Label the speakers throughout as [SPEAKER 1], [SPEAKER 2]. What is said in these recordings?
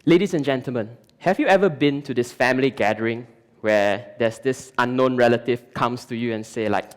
[SPEAKER 1] Ladies and gentlemen, have you ever been to this family gathering where there's this unknown relative comes to you and say like,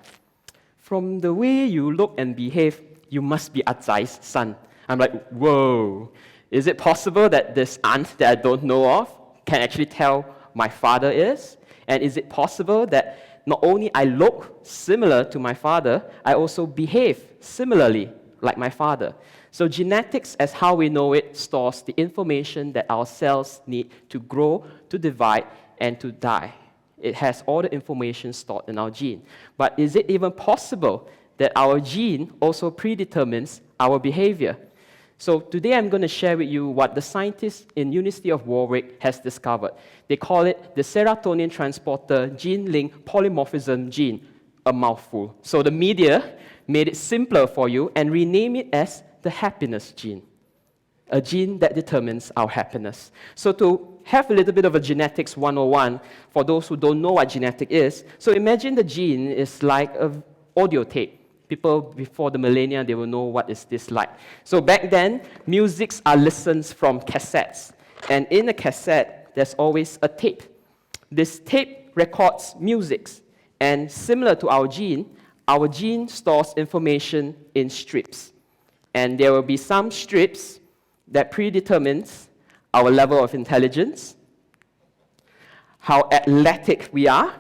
[SPEAKER 1] from the way you look and behave, you must be Atzai's son. I'm like, whoa, is it possible that this aunt that I don't know of can actually tell my father is? And is it possible that not only I look similar to my father, I also behave similarly like my father? So genetics, as how we know it, stores the information that our cells need to grow, to divide, and to die. It has all the information stored in our gene. But is it even possible that our gene also predetermines our behavior? So today I'm going to share with you what the scientists in University of Warwick has discovered. They call it the serotonin transporter gene-linked polymorphism gene, a mouthful. So the media made it simpler for you and rename it as the happiness gene, a gene that determines our happiness. So to have a little bit of a genetics 101, for those who don't know what genetic is, so imagine the gene is like an audio tape. People before the millennia, they will know what is this like. So back then, musics are listens from cassettes. And in a cassette, there's always a tape. This tape records musics. And similar to our gene stores information in strips. And there will be some strips that predetermines our level of intelligence, how athletic we are,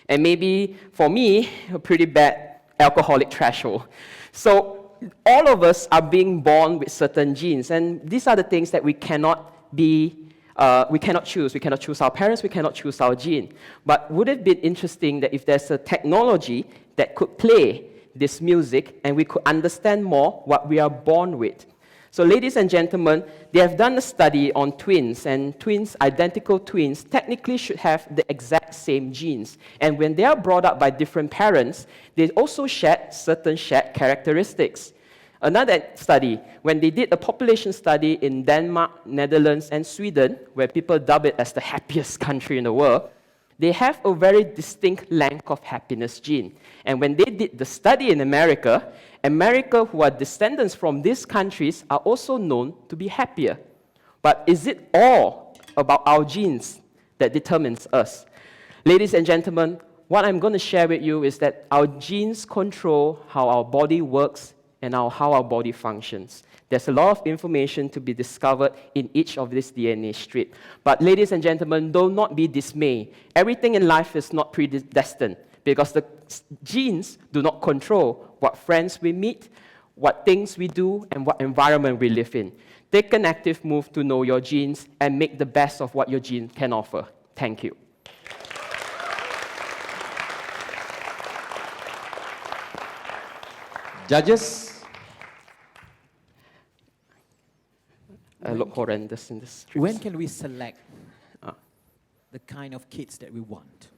[SPEAKER 1] and maybe, for me, a pretty bad alcoholic threshold. So all of us are being born with certain genes, and these are the things that we cannot choose. We cannot choose our parents, we cannot choose our gene. But would it be interesting that if there's a technology that could play this music and we could understand more what we are born with? So ladies and gentlemen, they have done a study on twins, and twins, identical twins, technically should have the exact same genes. And when they are brought up by different parents, they also share certain shared characteristics. Another study, when they did a population study in Denmark, Netherlands, and Sweden, where people dub it as the happiest country in the world, they have a very distinct lack of happiness gene. And when they did the study in America, who are descendants from these countries, are also known to be happier. But is it all about our genes that determines us? Ladies and gentlemen, what I'm going to share with you is that our genes control how our body works and how our body functions. There's a lot of information to be discovered in each of this DNA strip. But ladies and gentlemen, do not be dismayed. Everything in life is not predestined, because the genes do not control what friends we meet, what things we do, and what environment we live in. Take an active move to know your genes and make the best of what your gene can offer. Thank you.
[SPEAKER 2] Judges?
[SPEAKER 1] I look horrendous in this strip.
[SPEAKER 3] When can we select the kind of kids that we want?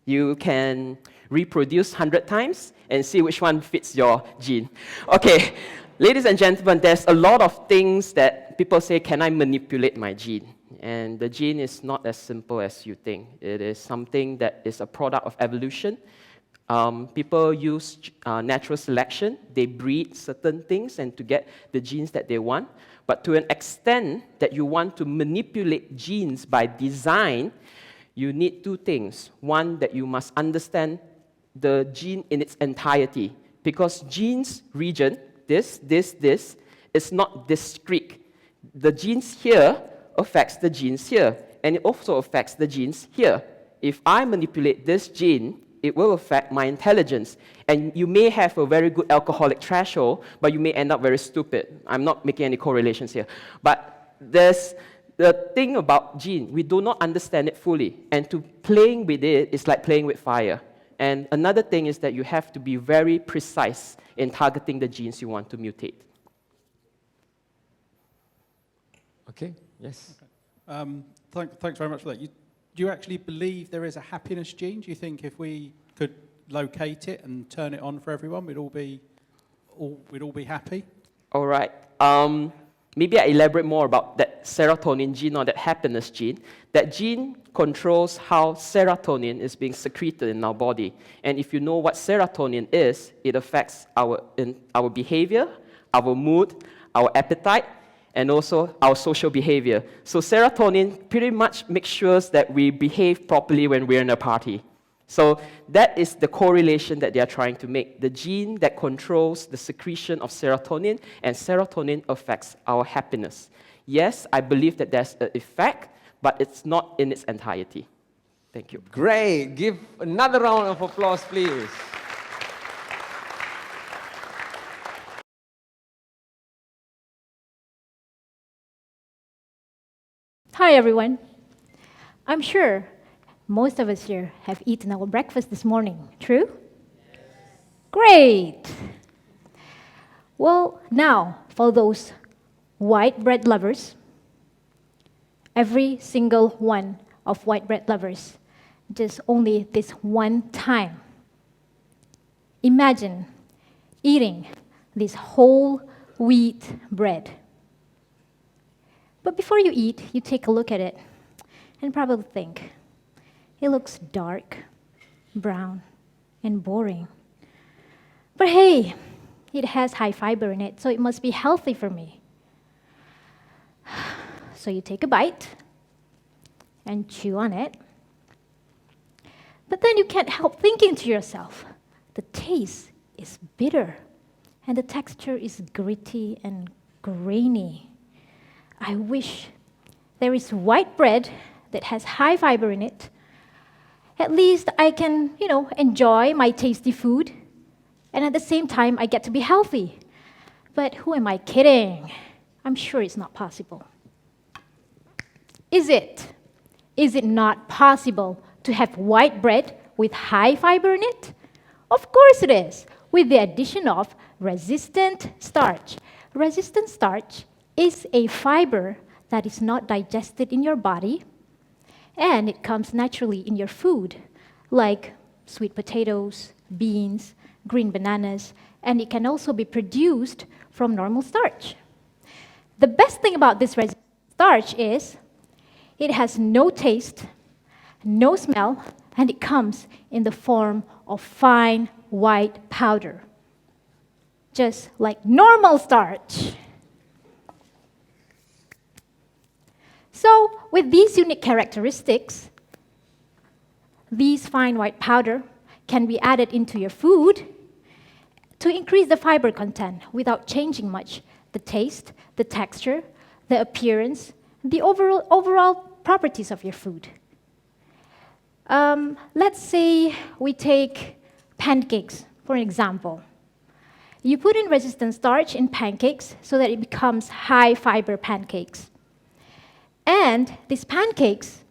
[SPEAKER 1] You can reproduce 100 times and see which one fits your gene. Okay, ladies and gentlemen, there's a lot of things that people say, can I manipulate my gene? And the gene is not as simple as you think. It is something that is a product of evolution. People use natural selection. They breed certain things and to get the genes that they want. But to an extent that you want to manipulate genes by design, you need two things. One, that you must understand the gene in its entirety. Because genes region, this, is not discrete. The genes here affects the genes here. And it also affects the genes here. If I manipulate this gene, it will affect my intelligence. And you may have a very good alcoholic threshold, but you may end up very stupid. I'm not making any correlations here. But there's the thing about gene, we do not understand it fully. And to playing with it is like playing with fire. And another thing is that you have to be very precise in targeting the genes you want to mutate.
[SPEAKER 2] Okay, yes.
[SPEAKER 4] Okay. Thanks very much for that. Do you actually believe there is a happiness gene? Do you think if we could locate it and turn it on for everyone, we'd all be happy?
[SPEAKER 1] All right. Maybe I elaborate more about that serotonin gene or that happiness gene. That gene controls how serotonin is being secreted in our body. And if you know what serotonin is, it affects our behavior, our mood, our appetite, and also our social behavior. So serotonin pretty much makes sure that we behave properly when we're in a party. So that is the correlation that they are trying to make. The gene that controls the secretion of serotonin, and serotonin affects our happiness. Yes, I believe that there's an effect, but it's not in its entirety. Thank you.
[SPEAKER 2] Great. Give another round of applause, please.
[SPEAKER 5] Hi, everyone. I'm sure most of us here have eaten our breakfast this morning. True? Great. Well, now, for those white bread lovers, every single one of white bread lovers, just only this one time. Imagine eating this whole wheat bread. But before you eat, you take a look at it and probably think, it looks dark, brown, and boring. But hey, it has high fiber in it, so it must be healthy for me. So you take a bite and chew on it. But then you can't help thinking to yourself, the taste is bitter, and the texture is gritty and grainy. I wish there is white bread that has high fiber in it. At least I can, enjoy my tasty food, and at the same time, I get to be healthy. But who am I kidding? I'm sure it's not possible. Is it? Is it not possible to have white bread with high fiber in it? Of course it is, with the addition of resistant starch. Resistant starch is a fiber that is not digested in your body, and it comes naturally in your food, like sweet potatoes, beans, green bananas, and it can also be produced from normal starch. The best thing about this resistant starch is it has no taste, no smell, and it comes in the form of fine white powder, just like normal starch. So, with these unique characteristics, these fine white powder can be added into your food to increase the fiber content without changing much the taste, the texture, the appearance, the overall properties of your food. Let's say we take pancakes, for an example. You put in resistant starch in pancakes so that it becomes high fiber pancakes. And these pancakes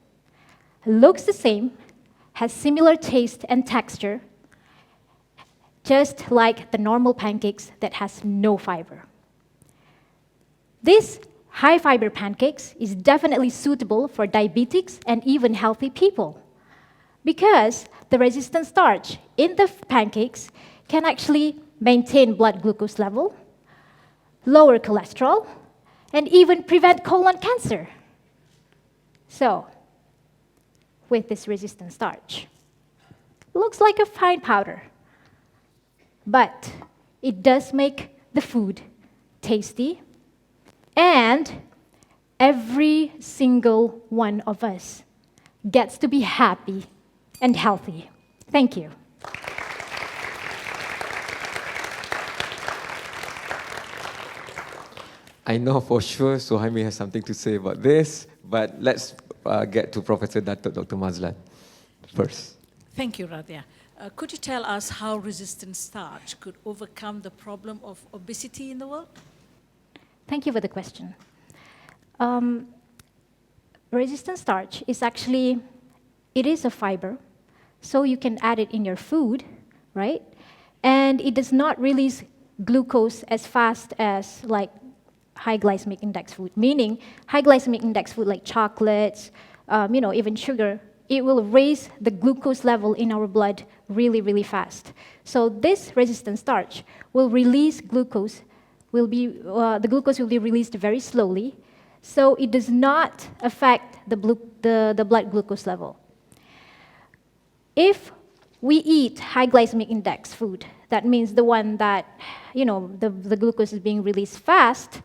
[SPEAKER 5] looks the same, has similar taste and texture, just like the normal pancakes that has no fiber. This high fiber pancakes is definitely suitable for diabetics and even healthy people, because the resistant starch in the pancakes can actually maintain blood glucose level, lower cholesterol, and even prevent colon cancer. So, with this resistant starch, looks like a fine powder, but it does make the food tasty, and every single one of us gets to be happy and healthy. Thank you.
[SPEAKER 2] I know for sure Suhaimi has something to say about this, but let's get to Professor Datuk Dr. Mazlan first.
[SPEAKER 6] Thank you, Radhya. Could you tell us how resistant starch could overcome the problem of obesity in the world?
[SPEAKER 5] Thank you for the question. Resistant starch is actually, it is a fiber, so you can add it in your food, right? And it does not release glucose as fast as like high glycemic index food, meaning high glycemic index food like chocolates, even sugar, it will raise the glucose level in our blood really, really fast. So this resistant starch will release glucose, the glucose will be released very slowly, so it does not affect the blood glucose level. If we eat high glycemic index food, that means the one that, the glucose is being released fast,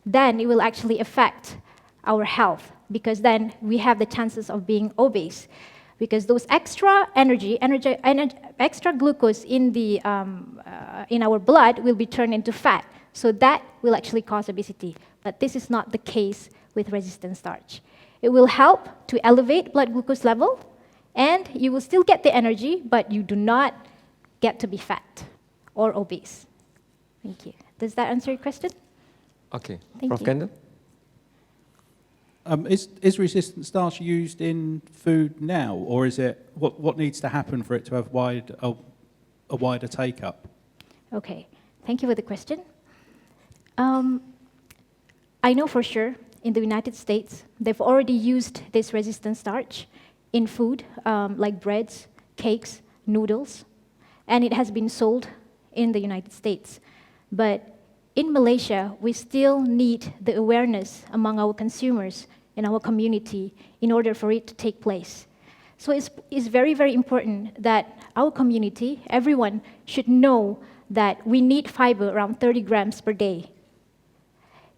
[SPEAKER 5] then it will actually affect our health, because then we have the chances of being obese, because those extra extra glucose in in our blood will be turned into fat. So that will actually cause obesity. But this is not the case with resistant starch. It will help to elevate blood glucose level, and you will still get the energy, but you do not get to be fat or obese. Thank you. Does that answer your question?
[SPEAKER 2] Okay.
[SPEAKER 5] Thank
[SPEAKER 2] Prof.
[SPEAKER 5] you.
[SPEAKER 2] Kendall?
[SPEAKER 4] Is resistant starch used in food now, or is it what needs to happen for it to have a wider take-up?
[SPEAKER 5] Okay. Thank you for the question. I know for sure in the United States, they've already used this resistant starch in food, like breads, cakes, noodles, and it has been sold in the United States. But in Malaysia, we still need the awareness among our consumers in our community in order for it to take place. So it's very, very important that our community, everyone, should know that we need fiber around 30 grams per day.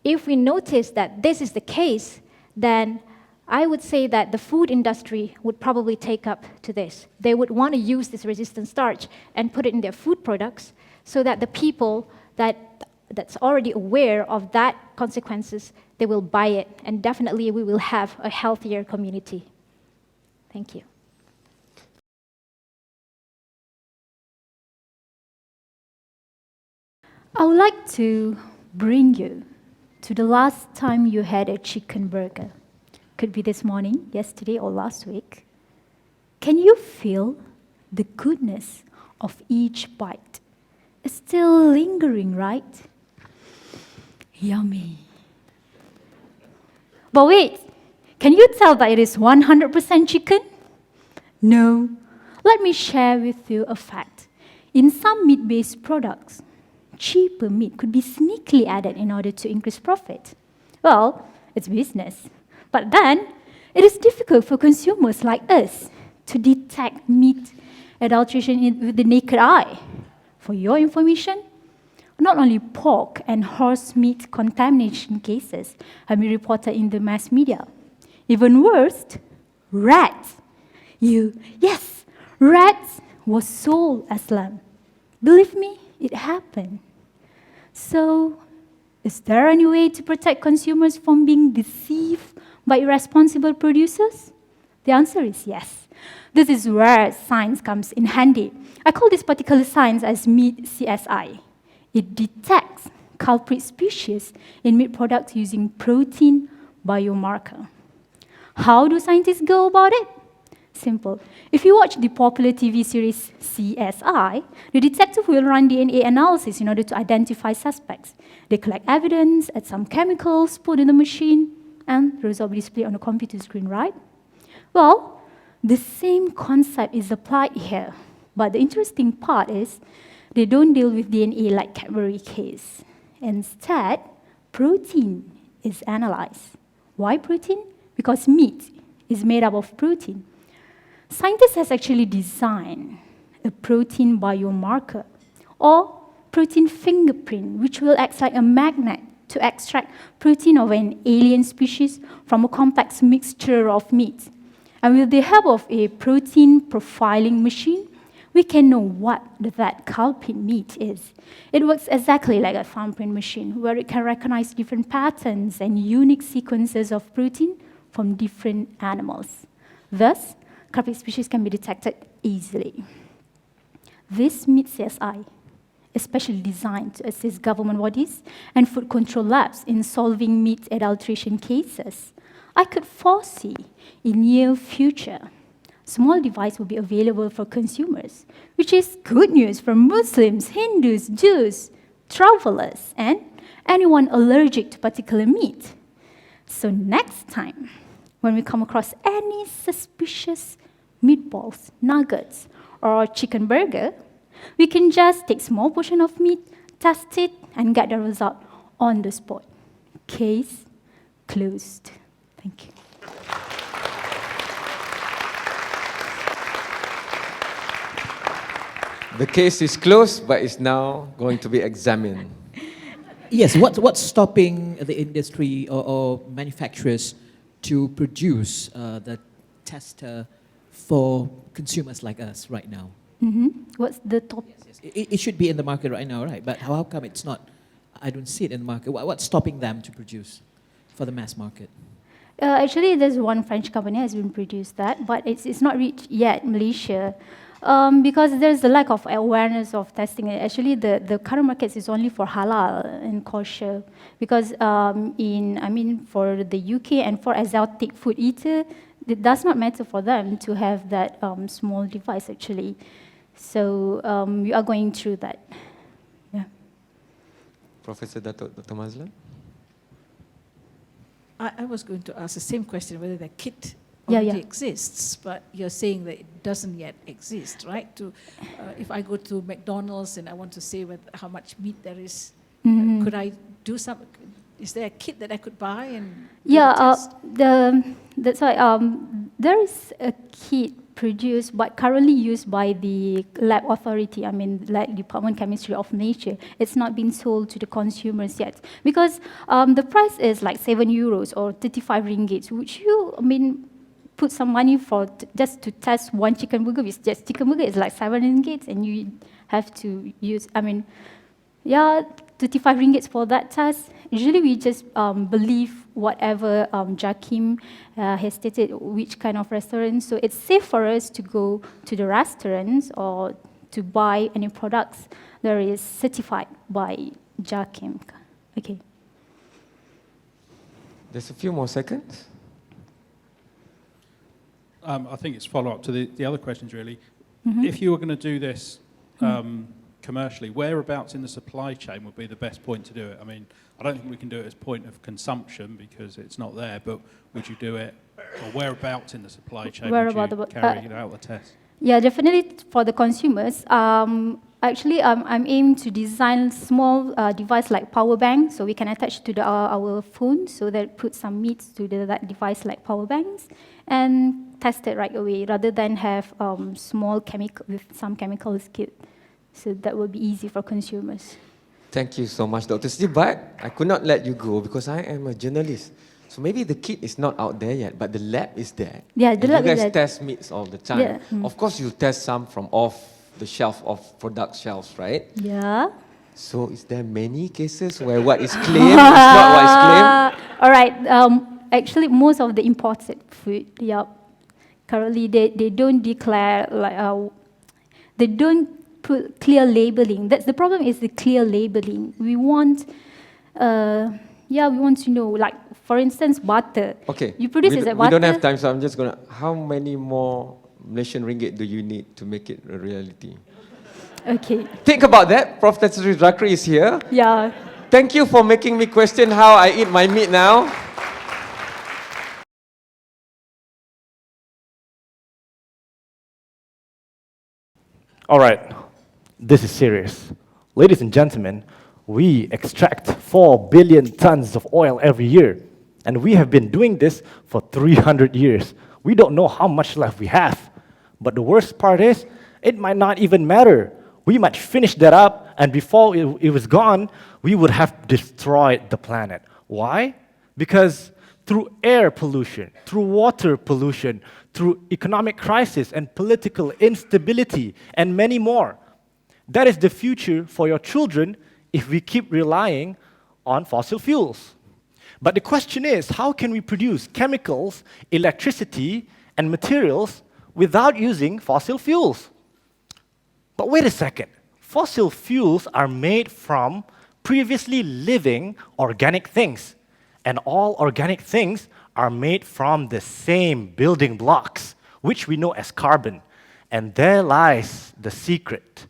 [SPEAKER 5] If we notice that this is the case, then I would say that the food industry would probably take up to this. They would want to use this resistant starch and put it in their food products so that the people that's already aware of that consequences, they will buy it, and definitely we will have a healthier community. Thank you.
[SPEAKER 7] I would like to bring you to the last time you had a chicken burger. Could be this morning, yesterday, or last week. Can you feel the goodness of each bite? It's still lingering, right? Yummy. But wait, can you tell that it is 100% chicken? No. Let me share with you a fact. In some meat-based products, cheaper meat could be sneakily added in order to increase profit. Well, it's business. But then, it is difficult for consumers like us to detect meat adulteration with the naked eye. For your information, not only pork and horse meat contamination cases have been reported in the mass media. Even worse, rats. Yes, rats were sold as lamb. Believe me, it happened. So, is there any way to protect consumers from being deceived by irresponsible producers? The answer is yes. This is where science comes in handy. I call this particular science as meat CSI. It detects culprit species in meat products using protein biomarker. How do scientists go about it? Simple. If you watch the popular TV series CSI, the detective will run DNA analysis in order to identify suspects. They collect evidence, add some chemicals, put in the machine, and the result will be displayed on the computer screen, right? Well, the same concept is applied here. But the interesting part is they don't deal with DNA like Cadbury case. Instead, protein is analyzed. Why protein? Because meat is made up of protein. Scientists have actually designed a protein biomarker or protein fingerprint, which will act like a magnet to extract protein of an alien species from a complex mixture of meat. And with the help of a protein profiling machine, we can know what that culprit meat is. It works exactly like a thumbprint machine, where it can recognize different patterns and unique sequences of protein from different animals. Thus, culprit species can be detected easily. This meat CSI is specially designed to assist government bodies and food control labs in solving meat adulteration cases. I could foresee in near future, small device will be available for consumers, which is good news for Muslims, Hindus, Jews, travelers, and anyone allergic to particular meat. So next time, when we come across any suspicious meatballs, nuggets, or chicken burger, we can just take small portion of meat, test it, and get the result on the spot. Case closed. Thank you.
[SPEAKER 2] The case is closed, but is now going to be examined.
[SPEAKER 3] Yes, what's stopping the industry or manufacturers to produce the tester for consumers like us right now?
[SPEAKER 7] What's the top?
[SPEAKER 3] Yes. It should be in the market right now, right? But how come it's not? I don't see it in the market. What's stopping them to produce for the mass market?
[SPEAKER 7] Actually, there's one French company has been produced that, but it's not reached yet Malaysia. Because there's a lack of awareness of testing it. Actually, the current market is only for halal and kosher. Because for the UK and for exotic food eater, it does not matter for them to have that small device actually. So we are going through that. Yeah.
[SPEAKER 2] Professor Datuk Dr. Mazlan?
[SPEAKER 6] I was going to ask the same question, whether the kit
[SPEAKER 7] Yeah,
[SPEAKER 6] already
[SPEAKER 7] yeah.
[SPEAKER 6] exists, but you're saying that it doesn't yet exist, right? If I go to McDonald's and I want to say how much meat there is, could I do some? Is there a kit that I could buy and do the test?
[SPEAKER 7] That's why there is a kit produced but currently used by the lab authority, like Department of Chemistry of Malaysia. It's not been sold to the consumers yet because the price is like €7 or 35 ringgit. Would you, put some money for just to test one chicken burger? It's just chicken burger is like 7 ringgit and you have to use, 35 ringgit for that test. Usually we just believe whatever Jakim has stated, which kind of restaurant. So it's safe for us to go to the restaurants or to buy any products that is certified by Jakim. Okay.
[SPEAKER 2] There's a few more seconds.
[SPEAKER 4] I think it's follow-up to the other questions, really. If you were going to do this commercially, whereabouts in the supply chain would be the best point to do it? I don't think we can do it as point of consumption because it's not there, but would you do it, or whereabouts in the supply chain would you carry out the test?
[SPEAKER 7] Yeah, definitely for the consumers. Actually, I'm aiming to design small device like power bank, so we can attach to our phone, so that put some meat to that device like power banks, and test it right away, rather than have small chemical with some chemicals kit. So that will be easy for consumers.
[SPEAKER 2] Thank you so much, Dr. Steve. But I could not let you go because I am a journalist. So maybe the kit is not out there yet, but the lab is there.
[SPEAKER 7] Yeah, the lab is there.
[SPEAKER 2] You guys test meats all the time.
[SPEAKER 7] Yeah.
[SPEAKER 2] Of course, you test some from off the shelf of product shelves, right?
[SPEAKER 7] Yeah.
[SPEAKER 2] So is there many cases where what is claimed is not what is claimed?
[SPEAKER 7] All right. Actually, most of the imported food, currently they don't declare they don't put clear labeling. That's the problem. Is the clear labeling. We want to know, like for instance, butter.
[SPEAKER 2] Okay.
[SPEAKER 7] You produce it as butter.
[SPEAKER 2] We don't have time, so I'm just gonna. How many more Malaysian ringgit do you need to make it a reality?
[SPEAKER 7] Okay.
[SPEAKER 2] Think about that. Professor Zakri is here.
[SPEAKER 7] Yeah.
[SPEAKER 2] Thank you for making me question how I eat my meat now.
[SPEAKER 8] All right, this is serious. Ladies and gentlemen, we extract 4 billion tons of oil every year, and we have been doing this for 300 years. We don't know how much left we have, but the worst part is, it might not even matter. We might finish that up, and before it was gone, we would have destroyed the planet. Why? Because through air pollution, through water pollution, through economic crisis and political instability, and many more. That is the future for your children if we keep relying on fossil fuels. But the question is, how can we produce chemicals, electricity, and materials without using fossil fuels? But wait a second. Fossil fuels are made from previously living organic things. And all organic things are made from the same building blocks, which we know as carbon. And there lies the secret.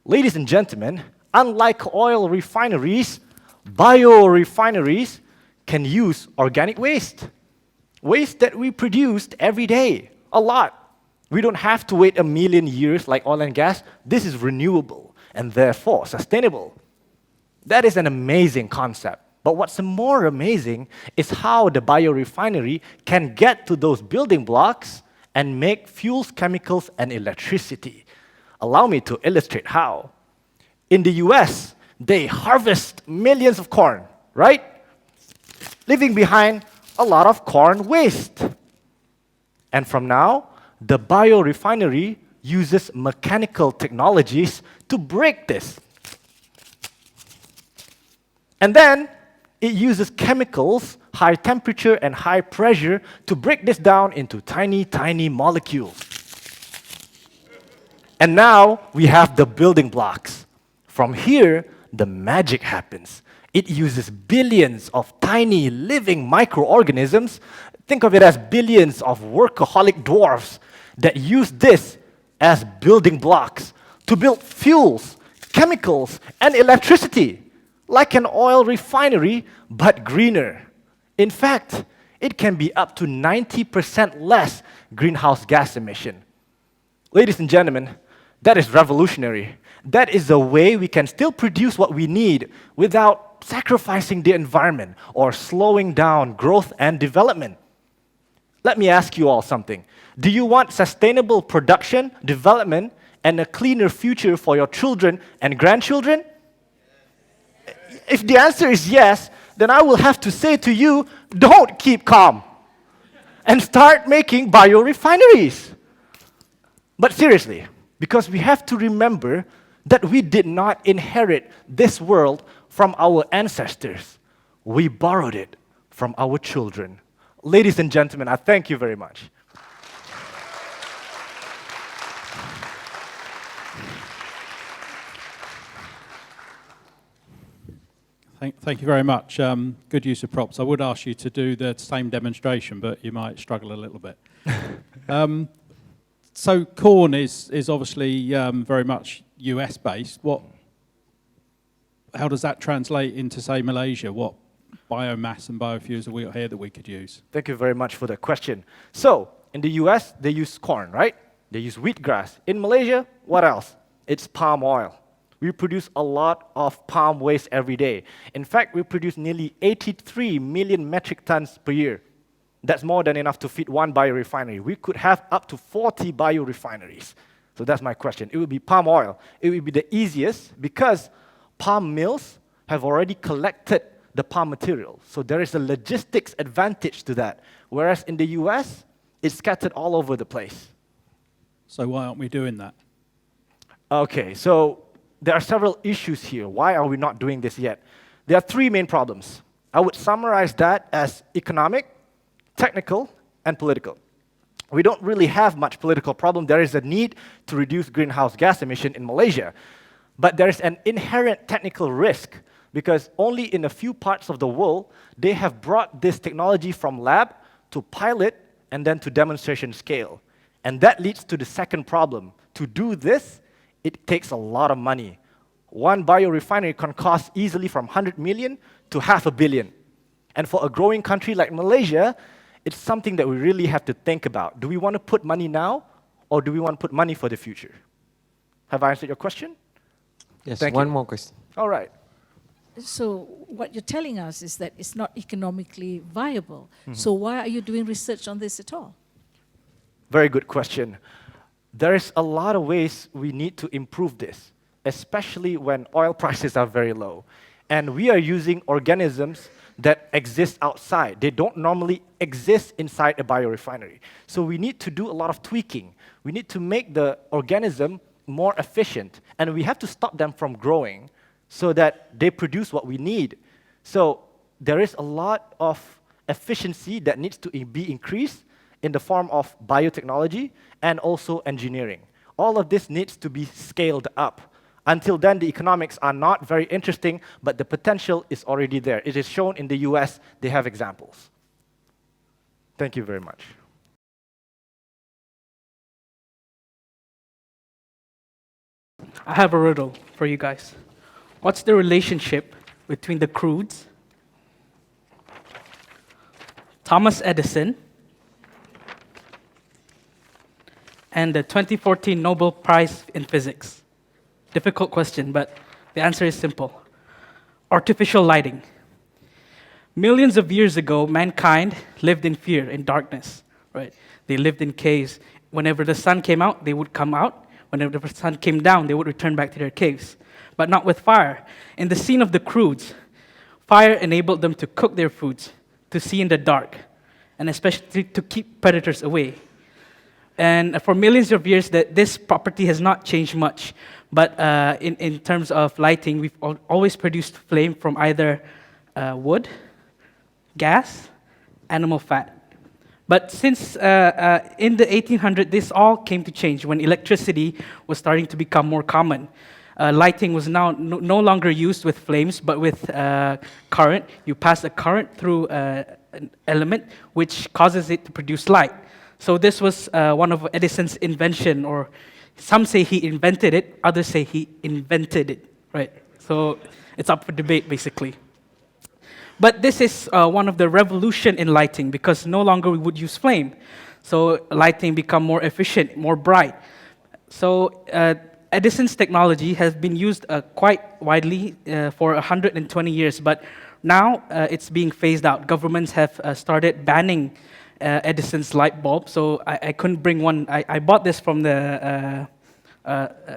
[SPEAKER 8] Ladies and gentlemen, unlike oil refineries, bio-refineries can use organic waste. Waste that we produced every day, a lot. We don't have to wait 1 million years like oil and gas. This is renewable and therefore sustainable. That is an amazing concept. But what's more amazing is how the biorefinery can get to those building blocks and make fuels, chemicals, and electricity. Allow me to illustrate how. In the US, they harvest millions of corn, right? Leaving behind a lot of corn waste. And from now, the biorefinery uses mechanical technologies to break this. And then it uses chemicals, high temperature and high pressure, to break this down into tiny, tiny molecules. And now we have the building blocks. From here, the magic happens. It uses billions of tiny living microorganisms. Think of it as billions of workaholic dwarfs that use this as building blocks to build fuels, chemicals, and electricity, like an oil refinery, but greener. In fact, it can be up to 90% less greenhouse gas emission. Ladies and gentlemen, that is revolutionary. That is a way we can still produce what we need without sacrificing the environment or slowing down growth and development. Let me ask you all something. Do you want sustainable production, development, and a cleaner future for your children and grandchildren? If the answer is yes, then I will have to say to you, don't keep calm and start making biorefineries. But seriously, because we have to remember that we did not inherit this world from our ancestors. We borrowed it from our children. Ladies and gentlemen, I thank you very much.
[SPEAKER 4] Thank you very much. Good use of props. I would ask you to do the same demonstration, but you might struggle a little bit. So corn is obviously very much US based. How does that translate into, say, Malaysia? What biomass and biofuels have we got here that we could use?
[SPEAKER 8] Thank you very much for the question. So, in the US, they use corn, right? They use wheatgrass. In Malaysia, what else? It's palm oil. We produce a lot of palm waste every day. In fact, we produce nearly 83 million metric tons per year. That's more than enough to feed one biorefinery. We could have up to 40 biorefineries. So that's my question. It would be palm oil. It would be the easiest because palm mills have already collected the palm material. So there is a logistics advantage to that. Whereas in the US, it's scattered all over the place.
[SPEAKER 4] So why aren't we doing that?
[SPEAKER 8] Okay, so there are several issues here. Why are we not doing this yet? There are three main problems. I would summarize that as economic, technical, and political. We don't really have much political problem. There is a need to reduce greenhouse gas emission in Malaysia. But there is an inherent technical risk because only in a few parts of the world, they have brought this technology from lab to pilot and then to demonstration scale. And that leads to the second problem. To do this, it takes a lot of money. One biorefinery can cost easily from 100 million to $500 million. And for a growing country like Malaysia, it's something that we really have to think about. Do we want to put money now, or do we want to put money for the future? Have I answered your question?
[SPEAKER 2] Yes,
[SPEAKER 8] Thank
[SPEAKER 2] one
[SPEAKER 8] you.
[SPEAKER 2] more question.
[SPEAKER 8] All right.
[SPEAKER 6] So what you're telling us is that it's not economically viable. So why are you doing research on this at all?
[SPEAKER 8] Very good question. There is a lot of ways we need to improve this, especially when oil prices are very low. And we are using organisms that exist outside. They don't normally exist inside a biorefinery. So we need to do a lot of tweaking. We need to make the organism more efficient, and we have to stop them from growing so that they produce what we need. So there is a lot of efficiency that needs to be increased in the form of biotechnology and also engineering. All of this needs to be scaled up. Until then, the economics are not very interesting, but the potential is already there. It is shown in the US. They have examples. Thank you very much.
[SPEAKER 9] I have a riddle for you guys. What's the relationship between the crudes, Thomas Edison, and the 2014 Nobel Prize in Physics? Difficult question, but the answer is simple. Artificial lighting. Millions of years ago, mankind lived in fear, in darkness, right? They lived in caves. Whenever the sun came out, they would come out. Whenever the sun came down, they would return back to their caves. but not with fire. In the scene of the crudes, fire enabled them to cook their foods, to see in the dark, and especially to keep predators away. And for millions of years, this property has not changed much. But in terms of lighting, we've always produced flame from either wood, gas, animal fat. But since in the 1800s, this all came to change when electricity was starting to become more common. Lighting was now no longer used with flames, but with current. You pass a current through an element, which causes it to produce light. So this was one of Edison's invention, or some say he invented it, others say he invented it, right? So it's up for debate, basically. But this is one of the revolution in lighting, because no longer we would use flame. So lighting become more efficient, more bright. So Edison's technology has been used quite widely for 120 years, but now it's being phased out. Governments have started banning Edison's light bulb, so I couldn't bring one. I bought this from the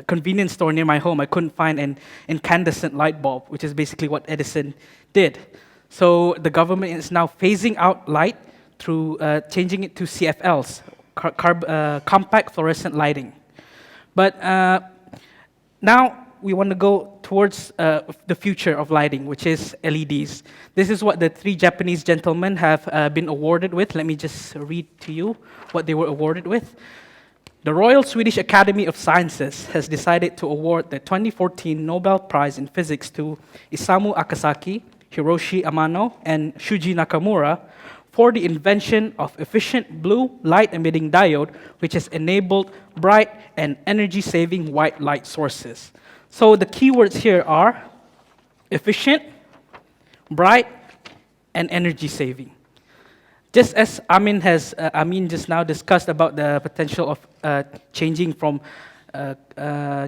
[SPEAKER 9] convenience store near my home. I couldn't find an incandescent light bulb, which is basically what Edison did. So the government is now phasing out light through changing it to CFLs, compact fluorescent lighting. But now we want to go towards the future of lighting, which is LEDs. This is what the 3 Japanese gentlemen have been awarded with. Let me just read to you what they were awarded with. The Royal Swedish Academy of Sciences has decided to award the 2014 Nobel Prize in Physics to Isamu Akasaki, Hiroshi Amano, and Shuji Nakamura for the invention of efficient blue light-emitting diode, which has enabled bright and energy-saving white light sources. So the keywords here are efficient, bright, and energy-saving. Just as Amin just now discussed about the potential of changing from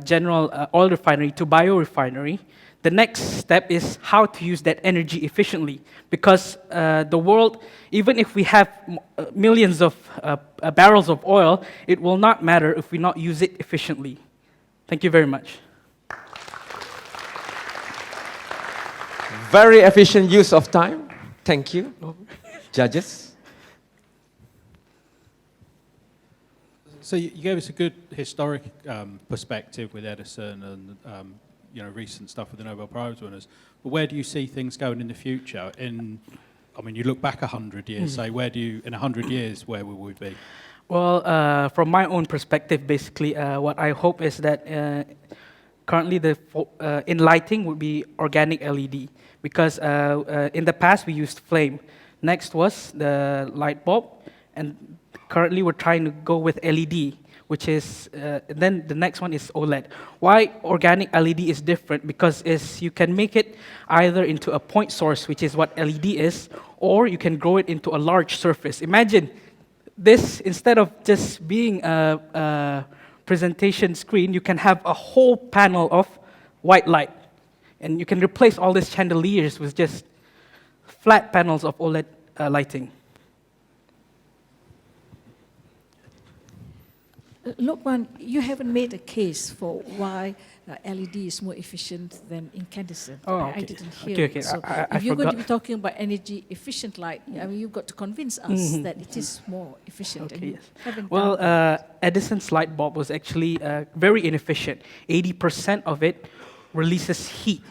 [SPEAKER 9] general oil refinery to bio-refinery, the next step is how to use that energy efficiently. Because the world, even if we have millions of barrels of oil, it will not matter if we not use it efficiently. Thank you very much.
[SPEAKER 2] Very efficient use of time. Thank you. Judges?
[SPEAKER 4] So you gave us a good historic perspective with Edison and recent stuff with the Nobel Prize winners. But where do you see things going in the future? You look back 100 years, say, in 100 years, where will we be?
[SPEAKER 9] Well, from my own perspective, basically, what I hope is that currently in lighting would be organic LED, because in the past we used flame. Next was the light bulb, and currently we're trying to go with LED, which is, then the next one is OLED. Why organic LED is different? Because you can make it either into a point source, which is what LED is, or you can grow it into a large surface. Imagine this, instead of just being a presentation screen, you can have a whole panel of white light. And you can replace all these chandeliers with just flat panels of OLED lighting.
[SPEAKER 6] Lokman, you haven't made a case for why LED is more efficient than incandescent.
[SPEAKER 9] Oh, okay.
[SPEAKER 6] I didn't hear it. So
[SPEAKER 9] I
[SPEAKER 6] if you're going to be
[SPEAKER 9] forgot.
[SPEAKER 6] talking about energy efficient light, you've got to convince us that it is more efficient.
[SPEAKER 9] Okay,
[SPEAKER 6] and you
[SPEAKER 9] yes.
[SPEAKER 6] haven't
[SPEAKER 9] Well,
[SPEAKER 6] done that.
[SPEAKER 9] Edison's light bulb was actually very inefficient. 80% of it releases heat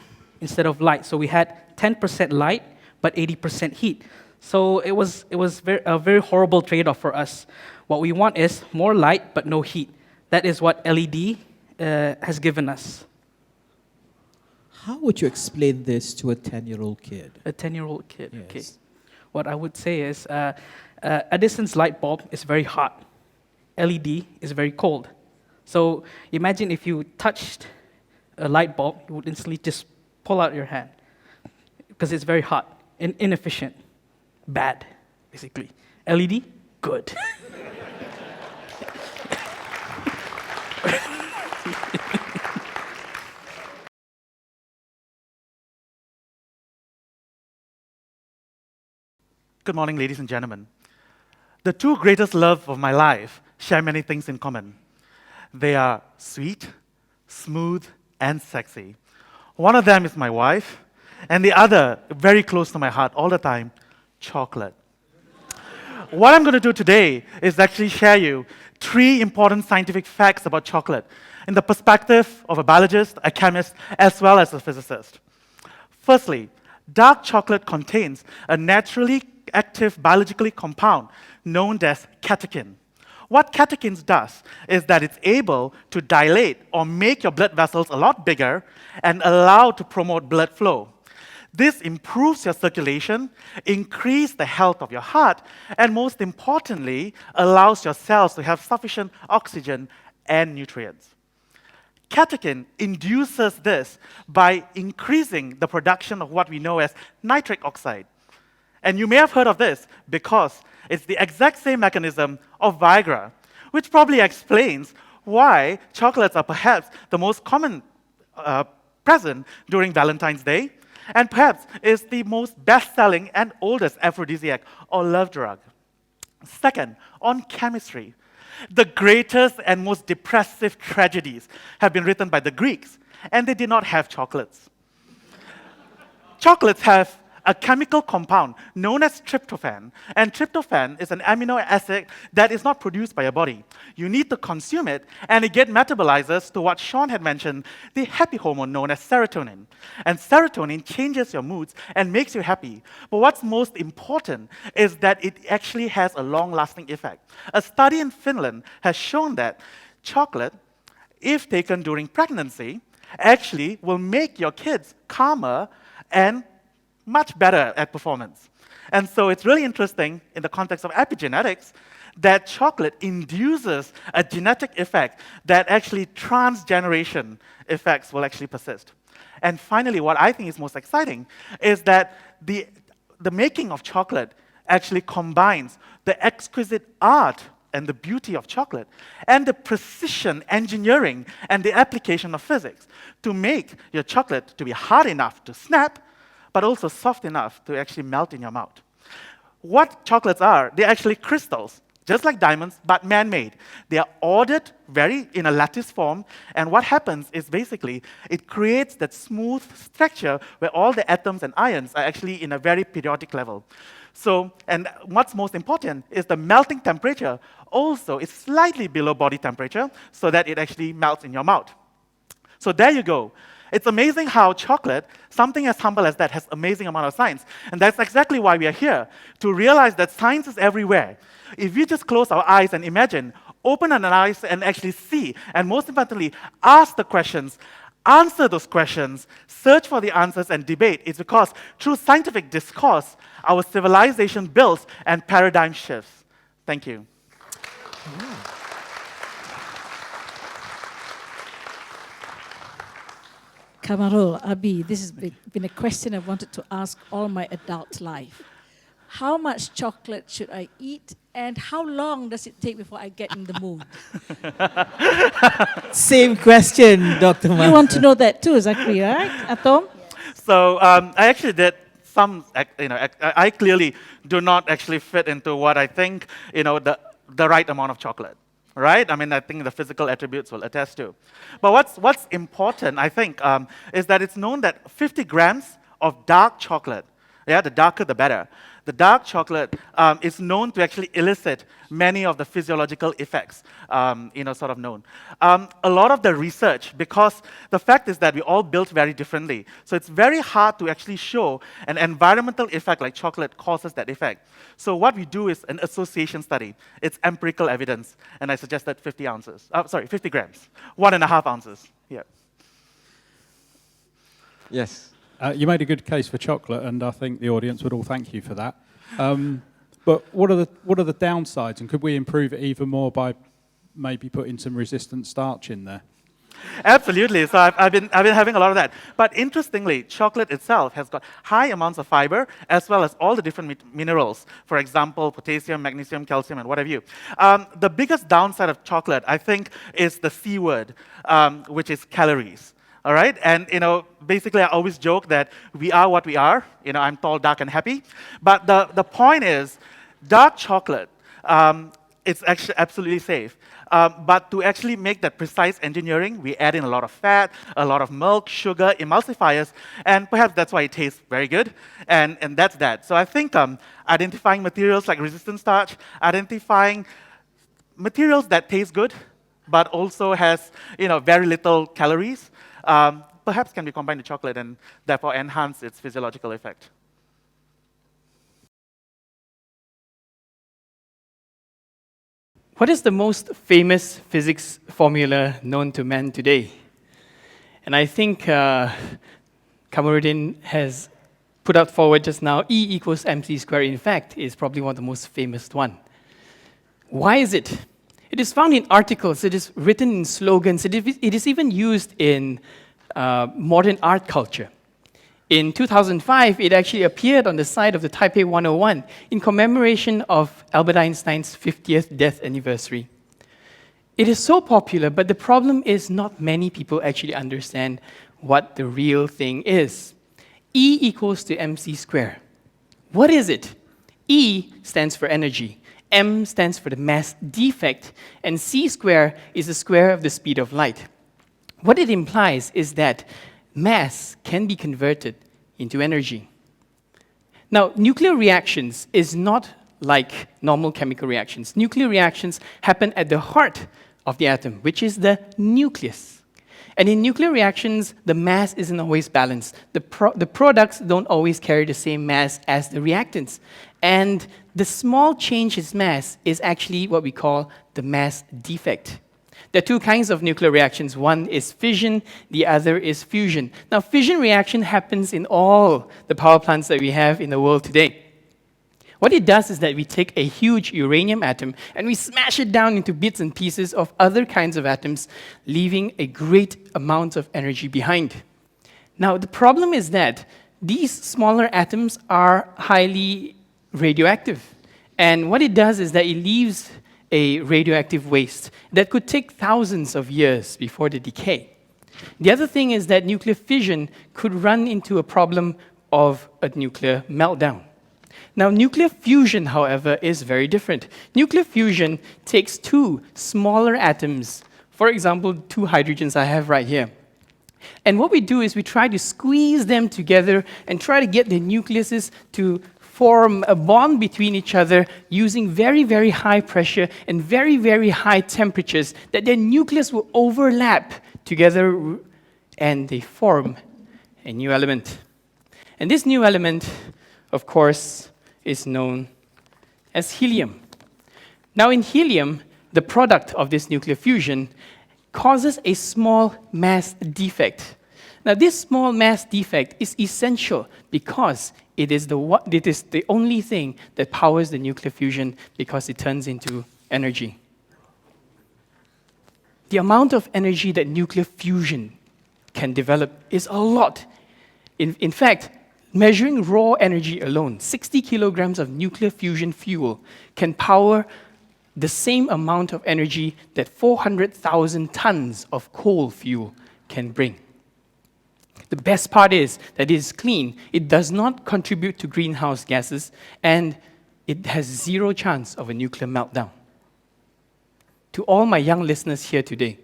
[SPEAKER 9] instead of light. So we had 10% light, but 80% heat. So it was a very horrible trade-off for us. What we want is more light, but no heat. That is what LED has given us.
[SPEAKER 3] How would you explain this to a 10-year-old kid?
[SPEAKER 9] A 10-year-old kid,
[SPEAKER 3] Yes.
[SPEAKER 9] okay. What I would say is Edison's light bulb is very hot. LED is very cold. So imagine if you touched a light bulb, you would instantly just pull out your hand because it's very hot and inefficient. Bad, basically. LED, good.
[SPEAKER 10] Good morning, ladies and gentlemen. The two greatest loves of my life share many things in common. They are sweet, smooth, and sexy. One of them is my wife, and the other, very close to my heart all the time, chocolate. What I'm going to do today is actually share you 3 important scientific facts about chocolate in the perspective of a biologist, a chemist, as well as a physicist. Firstly, dark chocolate contains a naturally active biologically compound known as catechin. What catechins does is that it's able to dilate or make your blood vessels a lot bigger and allow to promote blood flow. This improves your circulation, increases the health of your heart, and most importantly, allows your cells to have sufficient oxygen and nutrients. Catechin induces this by increasing the production of what we know as nitric oxide. And you may have heard of this because it's the exact same mechanism of Viagra, which probably explains why chocolates are perhaps the most common present during Valentine's Day, and perhaps is the most best-selling and oldest aphrodisiac or love drug. Second, on chemistry. The greatest and most depressive tragedies have been written by the Greeks, and they did not have chocolates. Chocolates have a chemical compound known as tryptophan, and tryptophan is an amino acid that is not produced by your body. You need to consume it, and it gets metabolizes to what Sean had mentioned, the happy hormone known as serotonin. And serotonin changes your moods and makes you happy. But what's most important is that it actually has a long-lasting effect. A study in Finland has shown that chocolate, if taken during pregnancy, actually will make your kids calmer and much better at performance. And so it's really interesting in the context of epigenetics that chocolate induces a genetic effect that actually transgeneration effects will actually persist. And finally, what I think is most exciting is that the making of chocolate actually combines the exquisite art and the beauty of chocolate and the precision engineering and the application of physics to make your chocolate to be hard enough to snap, but also soft enough to actually melt in your mouth. What chocolates are, they're actually crystals, just like diamonds, but man-made. They are ordered in a lattice form, and what happens is basically it creates that smooth structure where all the atoms and ions are actually in a very periodic level. So, and what's most important is the melting temperature also is slightly below body temperature so that it actually melts in your mouth. So there you go. It's amazing how chocolate, something as humble as that, has amazing amount of science. And that's exactly why we are here, to realize that science is everywhere. If we just close our eyes and imagine, open our eyes and actually see, and most importantly, ask the questions, answer those questions, search for the answers and debate, it's because through scientific discourse, our civilization builds and paradigm shifts. Thank you.
[SPEAKER 6] Kamarul, Abi, this has been a question I've wanted to ask all my adult life. How much chocolate should I eat, and how long does it take before I get in the mood?
[SPEAKER 3] Same question, Dr.
[SPEAKER 6] You
[SPEAKER 3] Man.
[SPEAKER 6] want to know that too, Zachary, right? Atom?
[SPEAKER 10] So I actually did some, I clearly do not actually fit into what I think, the right amount of chocolate. Right? I mean, I think the physical attributes will attest to. But what's important, I think, is that it's known that 50 grams of dark chocolate, the darker the better, the dark chocolate is known to actually elicit many of the physiological effects, sort of known. A lot of the research, because the fact is that we all built very differently, so it's very hard to actually show an environmental effect like chocolate causes that effect. So what we do is an association study. It's empirical evidence, and I suggested 50 grams, 1.5 ounces. Yeah.
[SPEAKER 2] Yes.
[SPEAKER 4] You made a good case for chocolate, and I think the audience would all thank you for that. But what are the downsides, and could we improve it even more by maybe putting some resistant starch in there?
[SPEAKER 10] Absolutely. So I've been having a lot of that. But interestingly, chocolate itself has got high amounts of fiber as well as all the different minerals. For example, potassium, magnesium, calcium, and what have you. The biggest downside of chocolate, I think, is the C word, which is calories. All right, and basically, I always joke that we are what we are. I'm tall, dark, and happy. But the point is, dark chocolate, it's actually absolutely safe. But to actually make that precise engineering, we add in a lot of fat, a lot of milk, sugar, emulsifiers, and perhaps that's why it tastes very good, and that's that. So I think identifying materials like resistant starch, identifying materials that taste good, but also has very little calories, perhaps can be combined with chocolate and therefore enhance its physiological effect.
[SPEAKER 9] What is the most famous physics formula known to man today? And I think Kamarudin has put out forward just now, E equals mc squared, in fact, is probably one of the most famous one. Why is it? It is found in articles, it is written in slogans, it is even used in modern art culture. In 2005, it actually appeared on the side of the Taipei 101 in commemoration of Albert Einstein's 50th death anniversary. It is so popular, but the problem is not many people actually understand what the real thing is. E equals to mc squared. What is it? E stands for energy, m stands for the mass defect, and c squared is the square of the speed of light. What it implies is that mass can be converted into energy. Now, nuclear reactions is not like normal chemical reactions. Nuclear reactions happen at the heart of the atom, which is the nucleus. And in nuclear reactions, the mass isn't always balanced. The products don't always carry the same mass as the reactants. And the small change in mass is actually what we call the mass defect. There are two kinds of nuclear reactions. One is fission, the other is fusion. Now, fission reaction happens in all the power plants that we have in the world today. What it does is that we take a huge uranium atom and we smash it down into bits and pieces of other kinds of atoms, leaving a great amount of energy behind. Now, the problem is that these smaller atoms are highly radioactive. And what it does is that it leaves a radioactive waste that could take thousands of years before they decay. The other thing is that nuclear fission could run into a problem of a nuclear meltdown. Now, nuclear fusion, however, is very different. Nuclear fusion takes two smaller atoms, for example, two hydrogens I have right here. And what we do is we try to squeeze them together and try to get the nucleuses to form a bond between each other using very, very high pressure and very, very high temperatures, that their nucleus will overlap together and they form a new element. And this new element, of course, is known as helium. Now, in helium, the product of this nuclear fusion causes a small mass defect. Now, this small mass defect is essential because it is the only thing that powers the nuclear fusion because it turns into energy. The amount of energy that nuclear fusion can develop is a lot. In fact, measuring raw energy alone, 60 kilograms of nuclear fusion fuel can power the same amount of energy that 400,000 tons of coal fuel can bring. The best part is that it is clean, it does not contribute to greenhouse gases, and it has zero chance of a nuclear meltdown. To all my young listeners here today,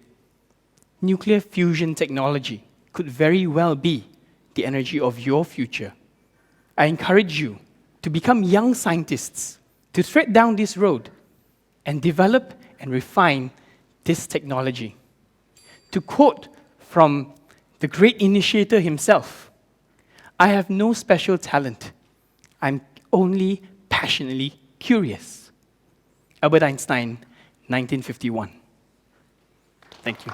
[SPEAKER 9] nuclear fusion technology could very well be the energy of your future. I encourage you to become young scientists, to tread down this road and develop and refine this technology. To quote from the great initiator himself, "I have no special talent. I'm only passionately curious." Albert Einstein, 1951. Thank you.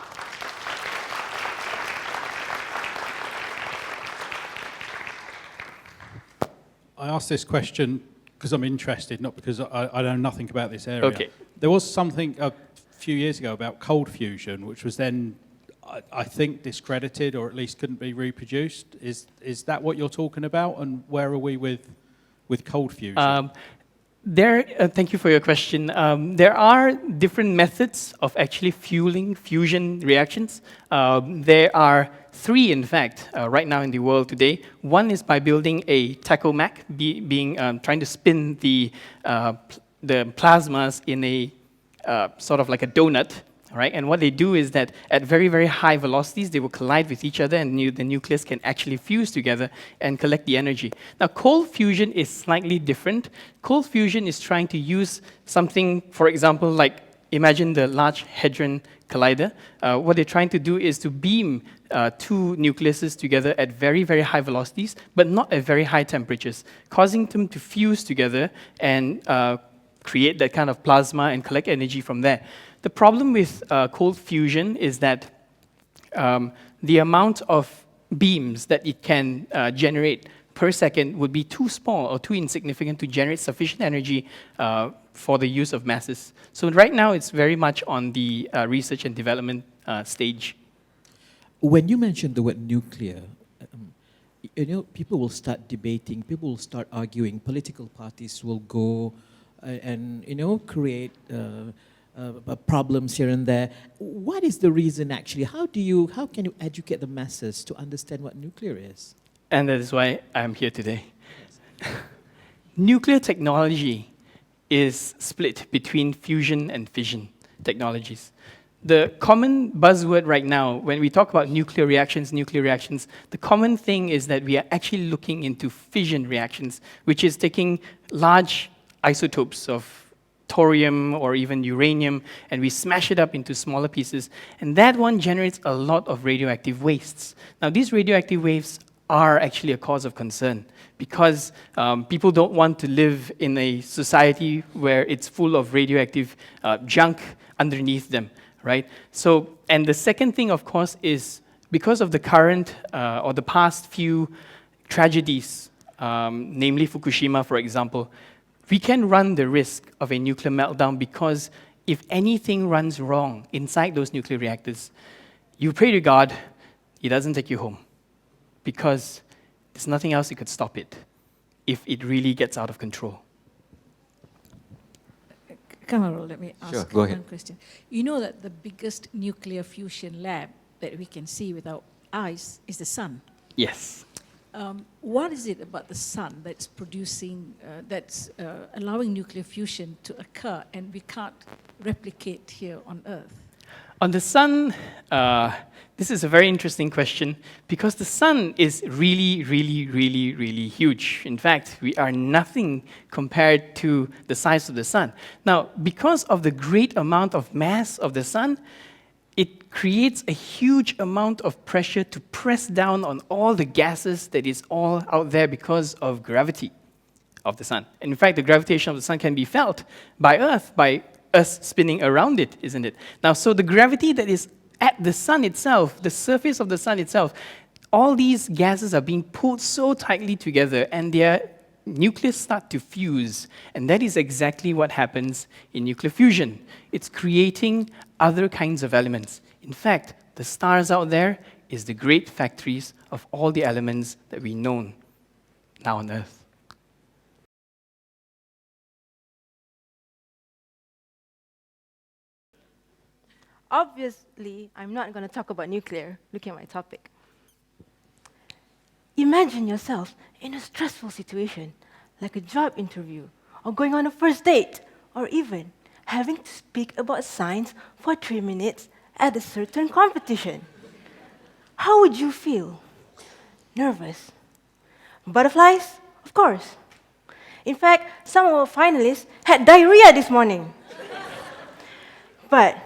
[SPEAKER 4] I asked this question because I'm interested, not because I know nothing about this area.
[SPEAKER 9] Okay.
[SPEAKER 4] There was something a few years ago about cold fusion, which was then, I think, discredited or at least couldn't be reproduced. Is that what you're talking about? And where are we with cold fusion?
[SPEAKER 9] Thank you for your question. There are different methods of actually fueling fusion reactions. There are three, in fact, right now in the world today. One is by building a tachomac, trying to spin the plasmas in a
[SPEAKER 11] sort of like a donut, right? And what they do is that at very, very high velocities, they will collide with each other, and the nucleus can actually fuse together and collect the energy. Now, cold fusion is slightly different. Cold fusion is trying to use something, for example, like imagine the Large Hadron Collider. What they're trying to do is to beam two nucleuses together at very, very high velocities, but not at very high temperatures, causing them to fuse together and create that kind of plasma and collect energy from there. The problem with cold fusion is that the amount of beams that it can generate per second would be too small or too insignificant to generate sufficient energy for the use of masses. So right now, it's very much on the research and development stage.
[SPEAKER 3] When you mentioned the word nuclear, people will start debating, people will start arguing, political parties will go and create problems here and there. What is the reason actually? How can you educate the masses to understand what nuclear is?
[SPEAKER 11] And that is why I'm here today. Nuclear technology is split between fusion and fission technologies. The common buzzword right now, when we talk about nuclear reactions, the common thing is that we are actually looking into fission reactions, which is taking large isotopes of thorium or even uranium, and we smash it up into smaller pieces, and that one generates a lot of radioactive wastes. Now, these radioactive waves are actually a cause of concern because people don't want to live in a society where it's full of radioactive junk underneath them, right? So, and the second thing, of course, is because of the current or the past few tragedies, namely Fukushima, for example, we can run the risk of a nuclear meltdown because if anything runs wrong inside those nuclear reactors, you pray to God, He doesn't take you home because there's nothing else that could stop it if it really gets out of control.
[SPEAKER 6] Kamarul, let me ask
[SPEAKER 2] Sure, go ahead.
[SPEAKER 6] one question. You know that the biggest nuclear fusion lab that we can see with our eyes is the sun.
[SPEAKER 11] Yes.
[SPEAKER 6] What is it about the sun that's producing, allowing nuclear fusion to occur and we can't replicate here on Earth?
[SPEAKER 11] On the sun, this is a very interesting question because the sun is really, really, really, really huge. In fact, we are nothing compared to the size of the sun. Now, because of the great amount of mass of the sun, it creates a huge amount of pressure to press down on all the gases that is all out there because of gravity of the sun. And in fact, the gravitation of the sun can be felt by Earth, by us spinning around it, isn't it? Now, so the gravity that is at the sun itself, the surface of the sun itself, all these gases are being pulled so tightly together and their nucleus start to fuse. And that is exactly what happens in nuclear fusion. It's creating other kinds of elements. In fact, the stars out there is the great factories of all the elements that we know now on Earth.
[SPEAKER 12] Obviously, I'm not going to talk about nuclear, looking at my topic. Imagine yourself in a stressful situation, like a job interview, or going on a first date, or even having to speak about science for 3 minutes at a certain competition. How would you feel? Nervous? Butterflies? Of course. In fact, some of our finalists had diarrhea this morning. But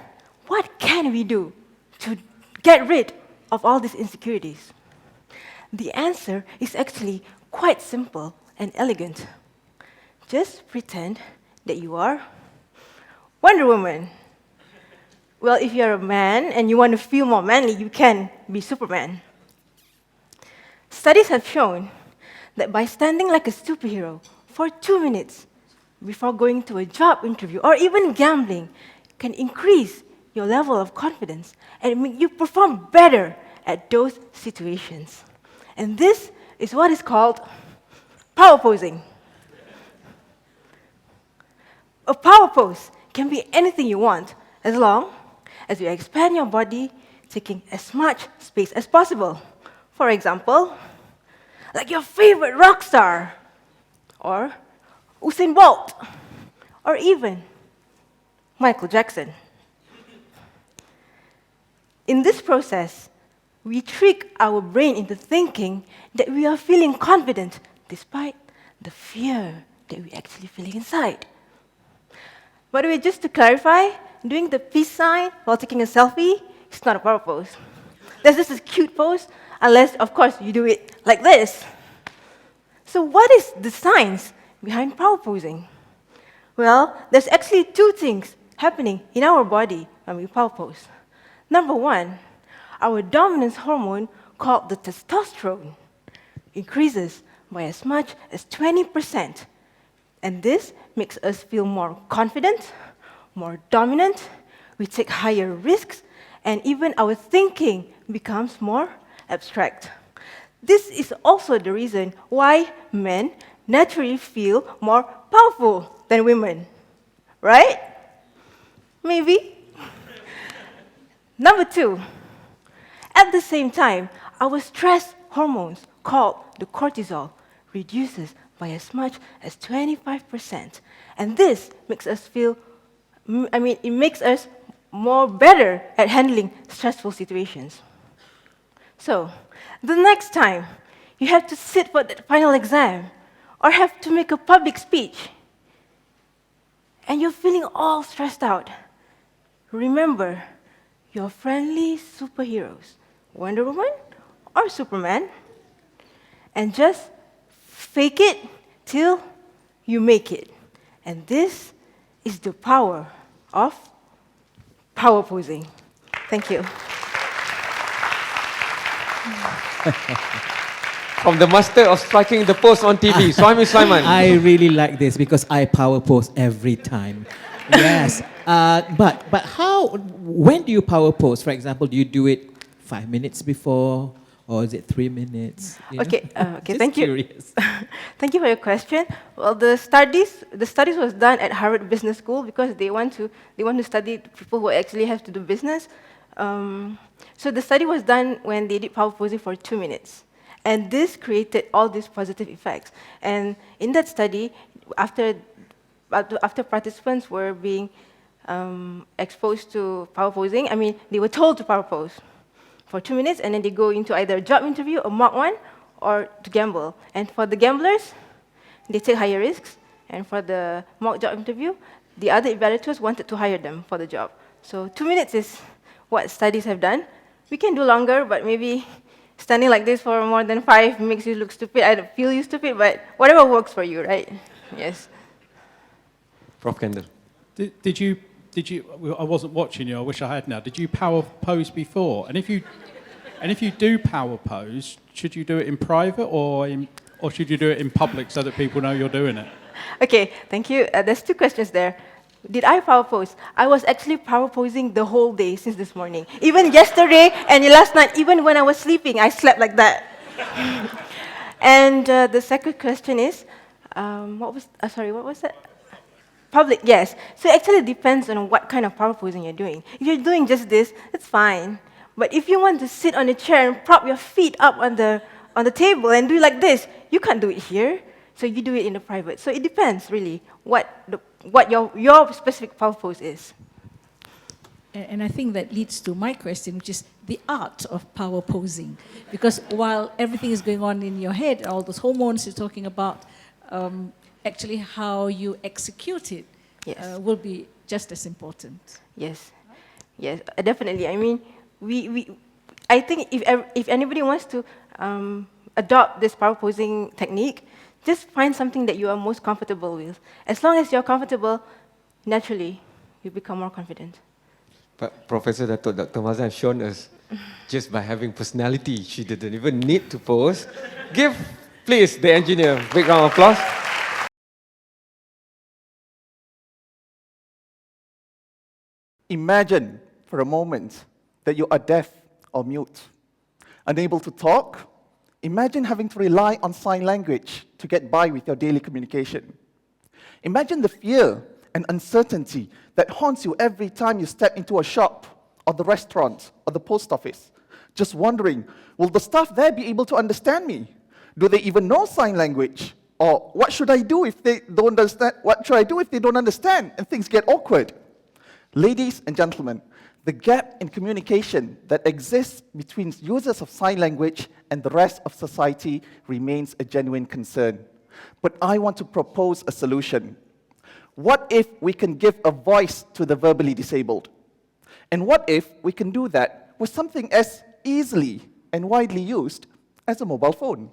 [SPEAKER 12] what can we do to get rid of all these insecurities? The answer is actually quite simple and elegant. Just pretend that you are Wonder Woman. Well, if you're a man and you want to feel more manly, you can be Superman. Studies have shown that by standing like a superhero for 2 minutes before going to a job interview or even gambling can increase your level of confidence and make you perform better at those situations. And this is what is called power posing. A power pose can be anything you want, as long as you expand your body, taking as much space as possible. For example, like your favorite rock star, or Usain Bolt, or even Michael Jackson. In this process, we trick our brain into thinking that we are feeling confident despite the fear that we're actually feeling inside. By the way, just to clarify, doing the peace sign while taking a selfie is not a power pose. That's just a cute pose, unless, of course, you do it like this. So what is the science behind power posing? Well, there's actually two things happening in our body when we power pose. Number one, our dominance hormone, called the testosterone, increases by as much as 20%. And this makes us feel more confident, more dominant, we take higher risks, and even our thinking becomes more abstract. This is also the reason why men naturally feel more powerful than women, right? Maybe. Number two, at the same time, our stress hormones, called the cortisol, reduces by as much as 25%. And this makes us feel, it makes us more better at handling stressful situations. So, the next time you have to sit for the final exam or have to make a public speech and you're feeling all stressed out, remember your friendly superheroes, Wonder Woman or Superman, and just fake it till you make it. And this is the power of power posing. Thank you.
[SPEAKER 2] From the master of striking the pose on TV, Swami Sulaiman.
[SPEAKER 3] I really like this because I power pose every time. Yes. But how, when do you power pose? For example, do you do it 5 minutes before, or is it 3 minutes?
[SPEAKER 12] Okay, thank
[SPEAKER 3] curious.
[SPEAKER 12] you. Thank you for your question. Well, the studies was done at Harvard Business School because they want to study people who actually have to do business. So the study was done when they did power posing for 2 minutes. And this created all these positive effects. And in that study, after participants were being exposed to power posing, they were told to power pose for 2 minutes, and then they go into either a job interview, a mock one, or to gamble. And for the gamblers, they take higher risks. And for the mock job interview, the other evaluators wanted to hire them for the job. So 2 minutes is what studies have done. We can do longer, but maybe standing like this for more than 5 makes you look stupid. I don't feel you stupid, but whatever works for you, right? Yes.
[SPEAKER 2] Prof. Kendall.
[SPEAKER 4] Did you? I wasn't watching you. I wish I had now. Did you power pose before? And if you do power pose, should you do it in private or should you do it in public so that people know you're doing it?
[SPEAKER 12] Okay, thank you. There's 2 questions there. Did I power pose? I was actually power posing the whole day since this morning. Even yesterday and last night, even when I was sleeping, I slept like that. And the second question is, what was that? Public, yes. So it actually depends on what kind of power posing you're doing. If you're doing just this, it's fine. But if you want to sit on a chair and prop your feet up on the table and do it like this, you can't do it here. So you do it in the private. So it depends, really, what your specific power pose is.
[SPEAKER 6] And I think that leads to my question, which is the art of power posing. Because while everything is going on in your head, all those hormones you're talking about, actually how you execute it will be just as important.
[SPEAKER 12] Yes, yes, definitely. I think if anybody wants to adopt this power posing technique, just find something that you are most comfortable with. As long as you're comfortable, naturally, you become more confident.
[SPEAKER 2] But Professor Dato' Dr. Mazlan has shown us, just by having personality, she didn't even need to pose. Give, please, the engineer a big round of applause.
[SPEAKER 13] Imagine for a moment that you are deaf or mute, unable to talk. Imagine having to rely on sign language to get by with your daily communication. Imagine the fear and uncertainty that haunts you every time you step into a shop or the restaurant or the post office, just wondering, will the staff there be able to understand me? Do they even know sign language? Or what should I do if they don't understand? What should I do if they don't understand and things get awkward? Ladies and gentlemen, the gap in communication that exists between users of sign language and the rest of society remains a genuine concern. But I want to propose a solution. What if we can give a voice to the verbally disabled? And what if we can do that with something as easily and widely used as a mobile phone?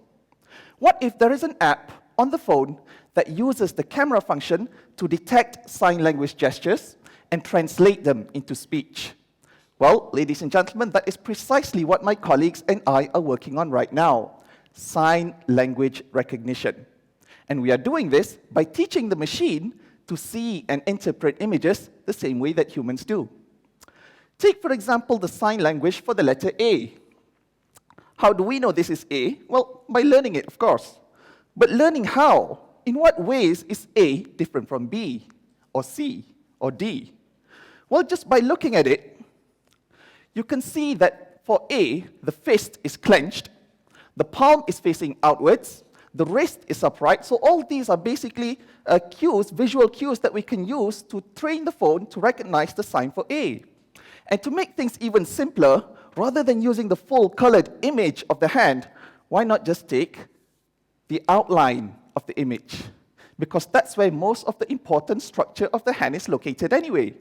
[SPEAKER 13] What if there is an app on the phone that uses the camera function to detect sign language gestures and translate them into speech? Well, ladies and gentlemen, that is precisely what my colleagues and I are working on right now, sign language recognition. And we are doing this by teaching the machine to see and interpret images the same way that humans do. Take, for example, the sign language for the letter A. How do we know this is A? Well, by learning it, of course. But learning how? In what ways is A different from B, or C, or D? Well, just by looking at it, you can see that for A, the fist is clenched, the palm is facing outwards, the wrist is upright. So all these are basically cues, visual cues that we can use to train the phone to recognize the sign for A. And to make things even simpler, rather than using the full colored image of the hand, why not just take the outline of the image? Because that's where most of the important structure of the hand is located anyway.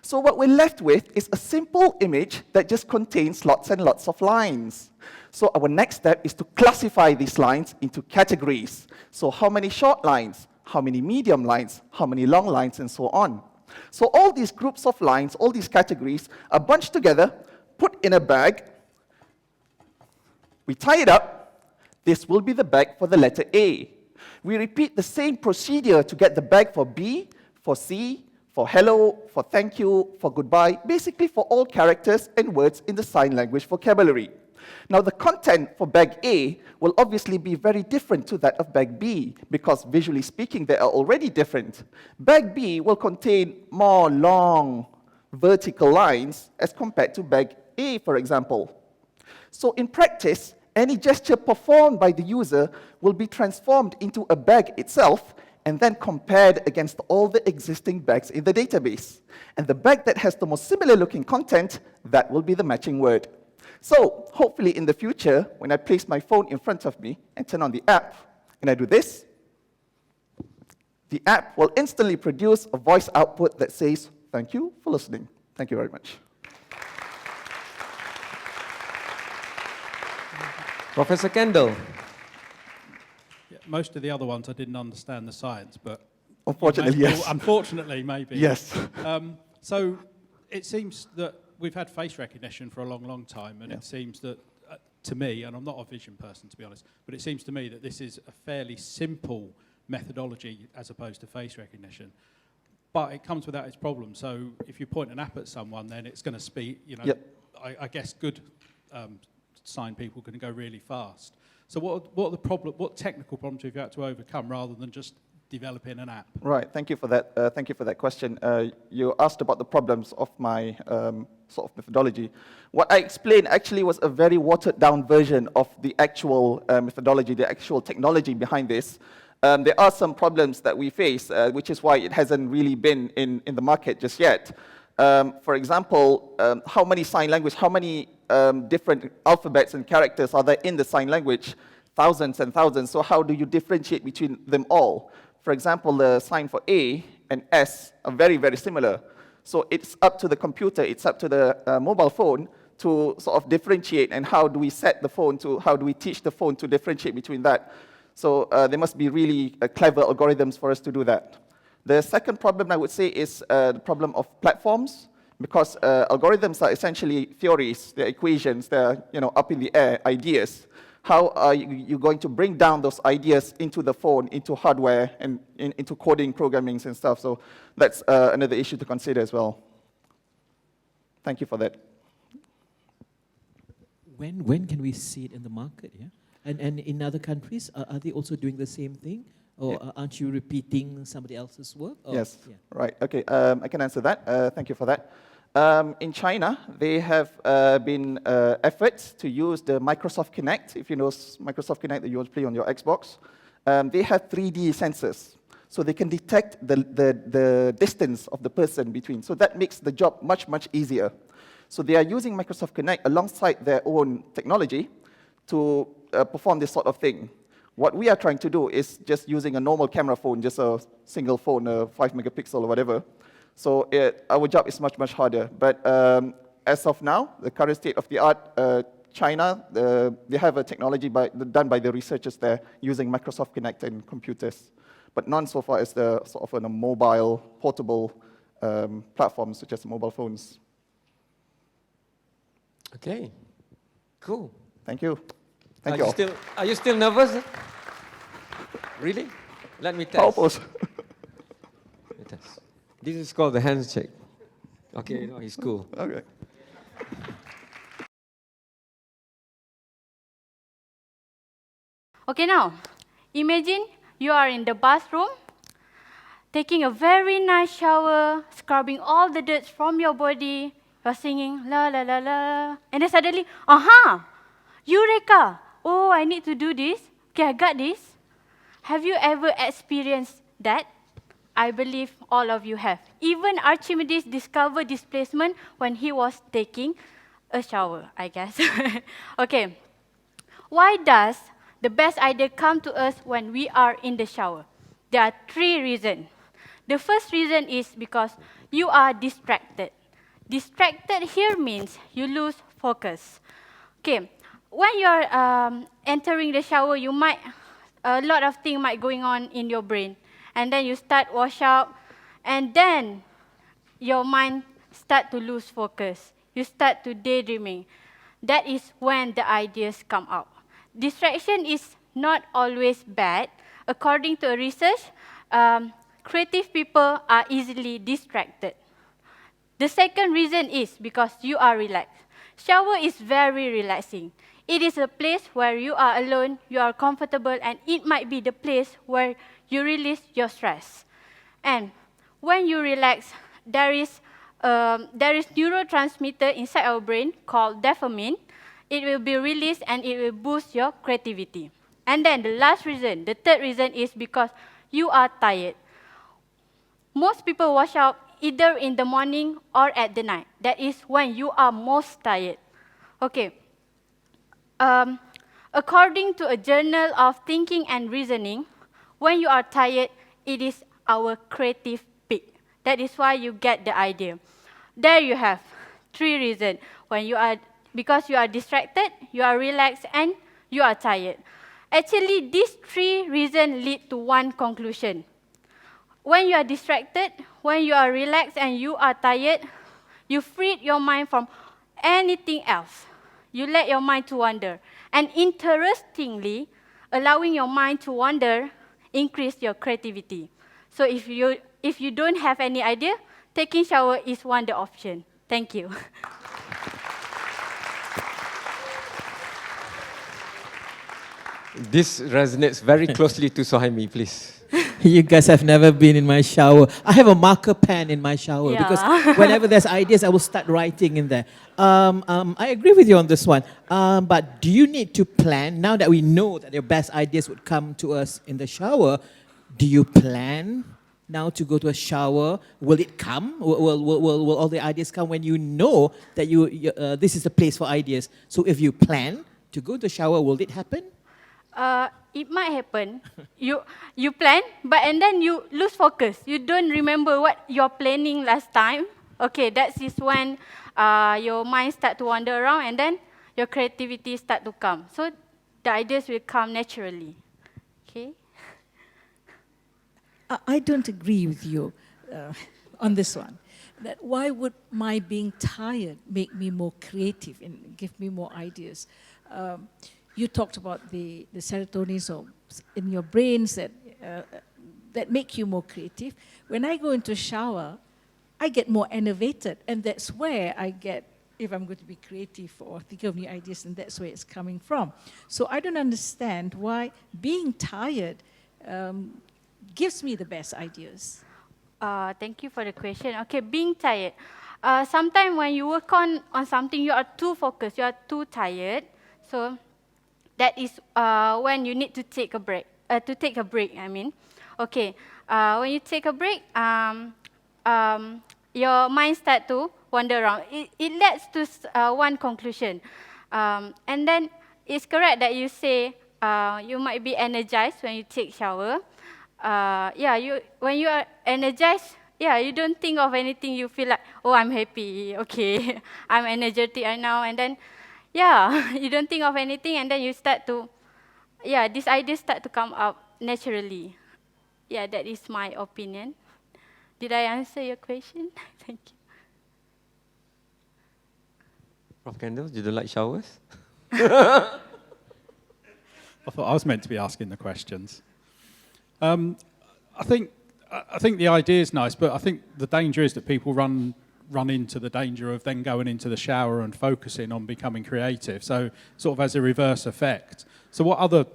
[SPEAKER 13] So what we're left with is a simple image that just contains lots and lots of lines. So our next step is to classify these lines into categories. So how many short lines, how many medium lines, how many long lines, and so on. So all these groups of lines, all these categories are bunched together, put in a bag. We tie it up. This will be the bag for the letter A. We repeat the same procedure to get the bag for B, for C, for hello, for thank you, for goodbye, basically for all characters and words in the sign language vocabulary. Now, the content for bag A will obviously be very different to that of bag B, because visually speaking, they are already different. Bag B will contain more long vertical lines as compared to bag A, for example. So in practice, any gesture performed by the user will be transformed into a bag itself and then compared against all the existing bags in the database. And the bag that has the most similar looking content, that will be the matching word. So hopefully in the future, when I place my phone in front of me and turn on the app, and I do this, the app will instantly produce a voice output that says, "Thank you for listening. Thank you very much."
[SPEAKER 2] Professor Kendall.
[SPEAKER 4] Yeah, most of the other ones I didn't understand the science, but
[SPEAKER 13] unfortunately, yes.
[SPEAKER 4] Unfortunately, maybe.
[SPEAKER 13] Yes.
[SPEAKER 4] So it seems that we've had face recognition for a long, long time, and it seems that, to me, and I'm not a vision person to be honest, but it seems to me that this is a fairly simple methodology as opposed to face recognition. But it comes without its problems. So if you point an app at someone, then it's going to speak. You know, I guess good sign people can go really fast. So what technical problems have you had to overcome rather than just developing an app?
[SPEAKER 13] Right. Thank you for that. Thank you for that question. You asked about the problems of my sort of methodology. What I explained actually was a very watered-down version of the actual methodology, the actual technology behind this. There are some problems that we face, which is why it hasn't really been in the market just yet. For example, how many sign language, how many different alphabets and characters are there in the sign language? Thousands and thousands. So how do you differentiate between them all? For example, the sign for A and S are very, very similar. So it's up to the computer, it's up to the mobile phone to sort of differentiate, and how do we set the phone to, how do we teach the phone to differentiate between that? So there must be really clever algorithms for us to do that. The second problem I would say is the problem of platforms, because algorithms are essentially theories, they're equations, they're up in the air, ideas. How are you going to bring down those ideas into the phone, into hardware, and into coding, programming, and stuff? So that's another issue to consider as well. Thank you for that.
[SPEAKER 3] When can we see it in the market? Yeah, and in other countries, are they also doing the same thing, or aren't you repeating somebody else's work? Or?
[SPEAKER 13] Yes. Yeah. Right. Okay. I can answer that. Thank you for that. In China, they have been efforts to use the Microsoft Kinect. If you know Microsoft Kinect that you want to play on your Xbox, they have 3D sensors. So they can detect the distance of the person between. So that makes the job much, much easier. So they are using Microsoft Connect alongside their own technology to perform this sort of thing. What we are trying to do is just using a normal camera phone, just a single phone, a 5 megapixel or whatever. So our job is much, much harder. But as of now, the current state of the art, China, they have a technology done by the researchers there using Microsoft Connect and computers. But none so far is the sort of a mobile, portable platform such as mobile phones.
[SPEAKER 2] Okay, cool.
[SPEAKER 13] Thank you. Thank you all.
[SPEAKER 2] Are you still nervous? Really? Let me test.
[SPEAKER 13] Power pose.
[SPEAKER 2] Let me test. This is called the handshake. Okay, no, he's cool.
[SPEAKER 13] Okay.
[SPEAKER 7] Okay, now, imagine you are in the bathroom, taking a very nice shower, scrubbing all the dirt from your body, you're singing la la la la, and then suddenly, aha, eureka, oh, I need to do this, okay, I got this. Have you ever experienced that? I believe all of you have. Even Archimedes discovered displacement when he was taking a shower, I guess. Okay, why does the best idea come to us when we are in the shower? There are 3 reasons. The first reason is because you are distracted. Distracted here means you lose focus. Okay, when you're entering the shower, a lot of things might going on in your brain. And then you start wash up, and then your mind start to lose focus. You start to daydreaming. That is when the ideas come out. Distraction is not always bad. According to research, creative people are easily distracted. The second reason is because you are relaxed. Shower is very relaxing. It is a place where you are alone, you are comfortable, and it might be the place where you release your stress. And when you relax, there is neurotransmitter inside our brain called dopamine. It will be released and it will boost your creativity. And then the last reason, the third reason is because you are tired. Most people wash up either in the morning or at the night. That is when you are most tired. Okay. According to a journal of thinking and reasoning, when you are tired, it is our creative peak. That is why you get the idea. There you have 3 reasons. Because you are distracted, you are relaxed, and you are tired. Actually, these 3 reasons lead to one conclusion. When you are distracted, when you are relaxed and you are tired, you freed your mind from anything else. You let your mind to wander. And interestingly, allowing your mind to wander increases your creativity. So if you don't have any idea, taking shower is one of the options. Thank you.
[SPEAKER 2] This resonates very closely to Sohaimi, please.
[SPEAKER 3] You guys have never been in my shower. I have a marker pen in my shower because whenever there's ideas, I will start writing in there. I agree with you on this one. But do you need to plan, now that we know that your best ideas would come to us in the shower, do you plan now to go to a shower? Will it come? Will all the ideas come when you know that this is the place for ideas? So if you plan to go to the shower, will it happen?
[SPEAKER 7] It might happen. You plan, and then you lose focus. You don't remember what you're planning last time. Okay, that is when your mind start to wander around, and then your creativity start to come. So the ideas will come naturally. Okay.
[SPEAKER 6] I don't agree with you on this one. That why would my being tired make me more creative and give me more ideas? You talked about the serotonin in your brains that make you more creative. When I go into a shower, I get more innovated, and that's where I get, if I'm going to be creative or think of new ideas, and that's where it's coming from. So I don't understand why being tired gives me the best ideas.
[SPEAKER 7] Thank you for the question. Okay, being tired. Sometimes when you work on something, you are too focused, you are too tired. So that is when you need to take a break. I mean, okay.
[SPEAKER 14] when you take a break, your mind start to wander around. It leads to one conclusion. And then it's correct that you say you might be energized when you take shower. When you are energized, you don't think of anything. You feel like, oh, I'm happy. Okay, I'm energetic right now. And then, you don't think of anything, and then you start to, these ideas start to come up naturally. Yeah, that is my opinion. Did I answer your question? Thank you.
[SPEAKER 2] Prof. Kendall, you don't like showers?
[SPEAKER 4] I thought I was meant to be asking the questions. I think the idea is nice, but I think the danger is that people run into the danger of then going into the shower and focusing on becoming creative. So sort of as a reverse effect. So what other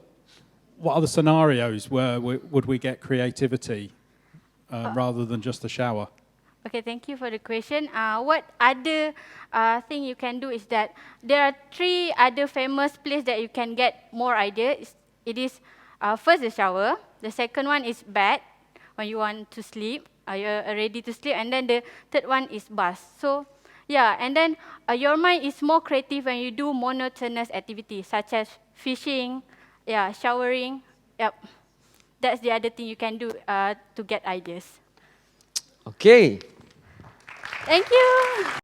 [SPEAKER 4] scenarios would we get creativity rather than just the shower?
[SPEAKER 14] Okay, thank you for the question. What other thing you can do is that there are 3 other famous places that you can get more ideas. It is first the shower, the second one is bed, when you want to sleep, you're ready to sleep, and then the third one is bus. So, and then your mind is more creative when you do monotonous activities such as fishing, showering. Yep, that's the other thing you can do to get ideas.
[SPEAKER 2] Okay.
[SPEAKER 14] Thank you.